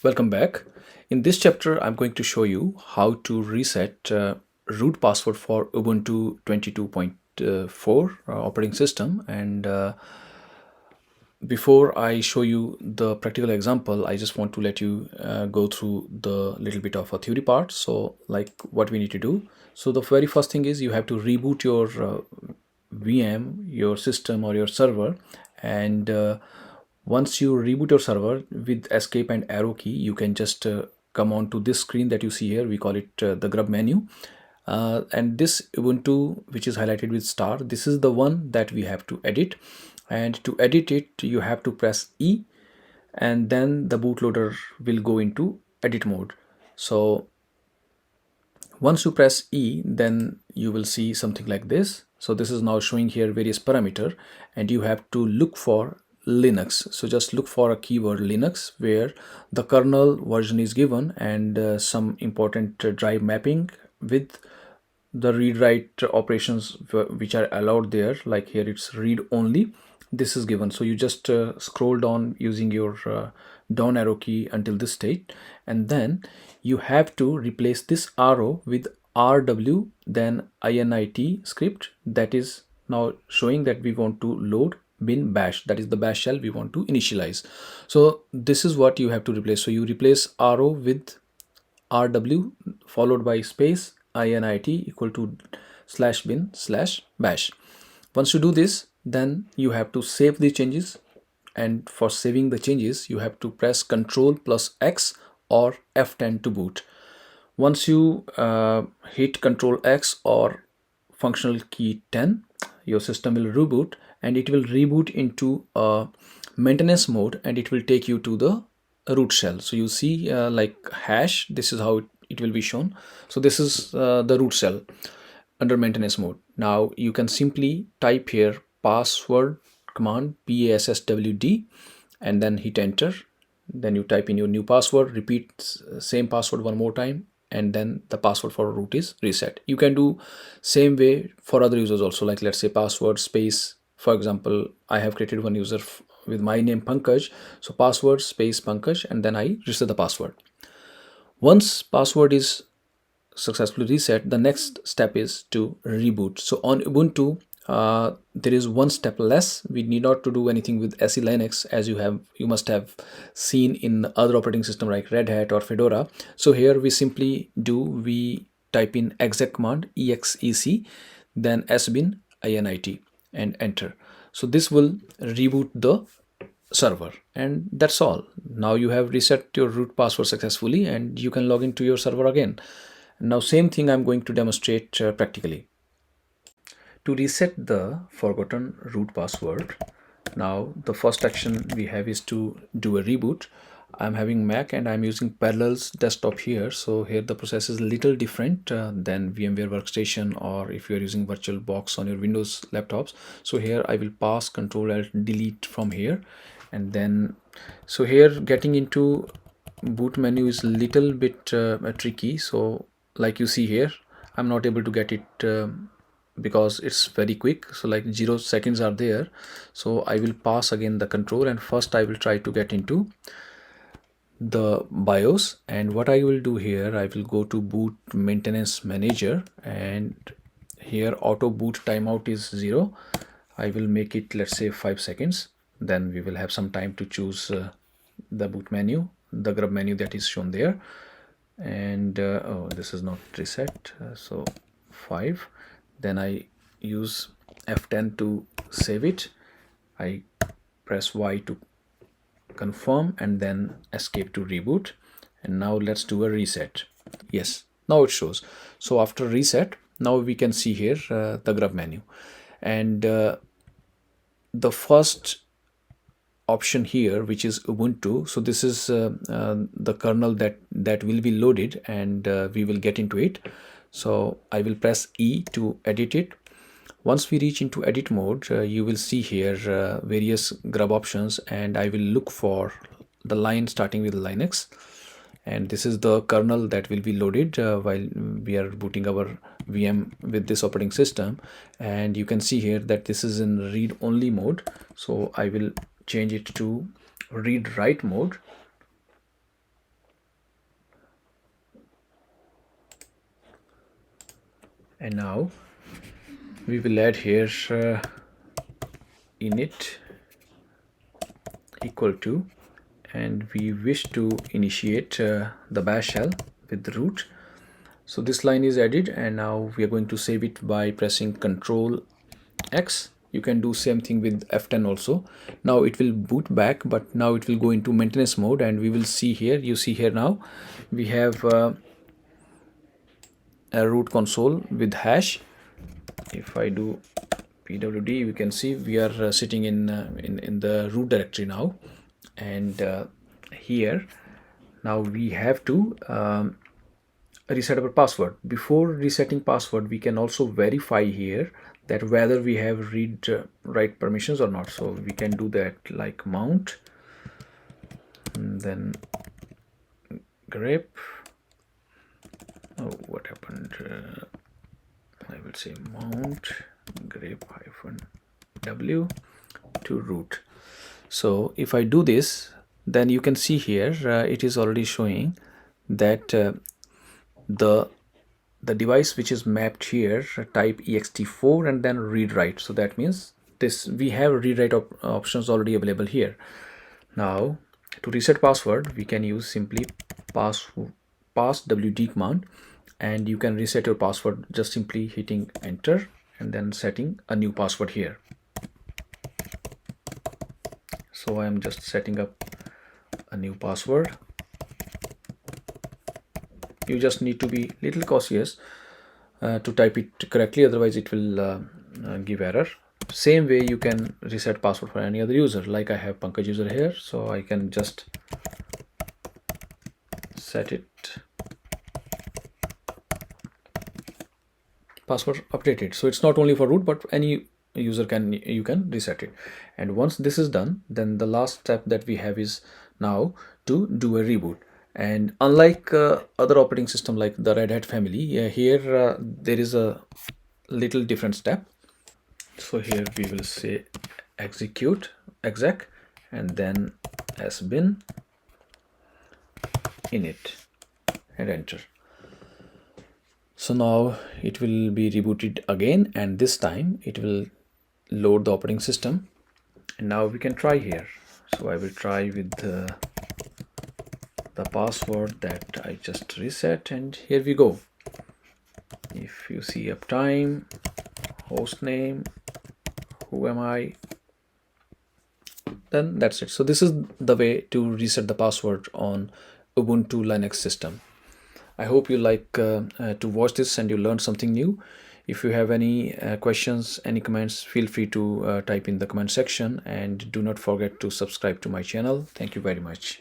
Welcome back. In this chapter, I'm going to show you how to reset root password for Ubuntu 22.4 operating system. And before I show you the practical example, I just want to let you go through the little bit of a theory part. So like what we need to do. So the very first thing is you have to reboot your VM, your system or your server. And once you reboot your server with escape and arrow key, you can just come on to this screen that you see here. We call it the grub menu. And this Ubuntu, which is highlighted with star, this is the one that we have to edit. And to edit it, you have to press E, and then the bootloader will go into edit mode. So once you press E, then you will see something like this. So this is now showing here various parameter, and you have to look for Linux. So just look for a keyword Linux where the kernel version is given and some important drive mapping with the read write operations which are allowed there. Like here it's read only, this is given. So you just scroll down using your down arrow key until this state, and then you have to replace this arrow with rw then init script that is now showing that we want to load bin bash, that is the bash shell we want to initialize. So this is what you have to replace. So you replace arrow with rw followed by space init equal to /bin/bash. Once you do this, then you have to save the changes, and for saving the changes you have to press Ctrl plus X or F10 to boot. Once you hit Ctrl X or functional key 10, your system will reboot, and it will reboot into a maintenance mode, and it will take you to the root shell. So you see like hash, this is how it will be shown. So this is the root shell under maintenance mode. Now you can simply type here password command passwd and then hit enter. Then you type in your new password, repeat same password one more time, and then the password for root is reset. You can do same way for other users also, like let's say password space. For example, I have created one user with my name Pankaj, so password space Pankaj, and then I reset the password. Once password is successfully reset, the next step is to reboot. So on Ubuntu, there is one step less. We need not to do anything with SE Linux, as you must have seen in other operating system like Red Hat or Fedora. So here we type in exec command exec, then sbin init and enter. So this will reboot the server, and that's all. Now you have reset your root password successfully, and you can log into your server again. Now same thing I'm going to demonstrate practically. To reset the forgotten root password, now the first action we have is to do a reboot. I'm having Mac and I'm using Parallels desktop here. So here the process is a little different than VMware Workstation, or if you're using VirtualBox on your Windows laptops. So here I will pass Ctrl-Alt-Delete from here, and then so here getting into boot menu is a little bit tricky. So like you see here, I'm not able to get it because it's very quick. So like 0 seconds are there. So I will pass again the control, and first I will try to get into the BIOS. And what I will do here, I will go to boot maintenance manager, and here auto boot timeout is 0. I will make it, let's say, 5 seconds. Then we will have some time to choose the boot menu, the grub menu that is shown there. And oh, this is not reset, so 5. Then I use F10 to save it. I press Y to confirm, and then escape to reboot. And now let's do a reset. Yes, now it shows. So after reset, now we can see here the grub menu, and the first option here, which is Ubuntu. So this is the kernel that will be loaded, and we will get into it. So I will press E to edit it. Once we reach into edit mode, you will see here various grub options, and I will look for the line starting with Linux, and this is the kernel that will be loaded while we are booting our VM with this operating system. And you can see here that this is in read only mode, so I will change it to read write mode. And now we will add here init equal to, and we wish to initiate the bash shell with root. So this line is added, and now we are going to save it by pressing Ctrl X. You can do same thing with F10 also. Now it will boot back, but now it will go into maintenance mode, and we will see here, you see here now we have a root console with hash. If I do pwd, we can see we are sitting in the root directory now. And here now we have to reset our password. Before resetting password, we can also verify here that whether we have read write permissions or not. So we can do that like mount, and then grep. Oh, what happened? I will say mount grep -w to root. So if I do this, then you can see here it is already showing that the device which is mapped here type ext4 and then read write. So that means this we have read write options already available here. Now to reset password, we can use simply pass wd command, and you can reset your password just simply hitting enter and then setting a new password here. So I am just setting up a new password. You just need to be little cautious to type it correctly, otherwise it will give error. Same way you can reset password for any other user. Like I have Pankaj user here, so I can just set it password updated. So it's not only for root, but any user you can reset it. And once this is done, then the last step that we have is now to do a reboot. And unlike other operating system like the Red Hat family, here there is a little different step. So here we will say exec and then sbin init and enter. So now it will be rebooted again, and this time it will load the operating system. And now we can try here. So I will try with the password that I just reset, and here we go. If you see uptime, host name, who am I, then that's it. So this is the way to reset the password on Ubuntu Linux system. I hope you like to watch this and you learned something new. If you have any questions, any comments, feel free to type in the comment section, and do not forget to subscribe to my channel. Thank you very much.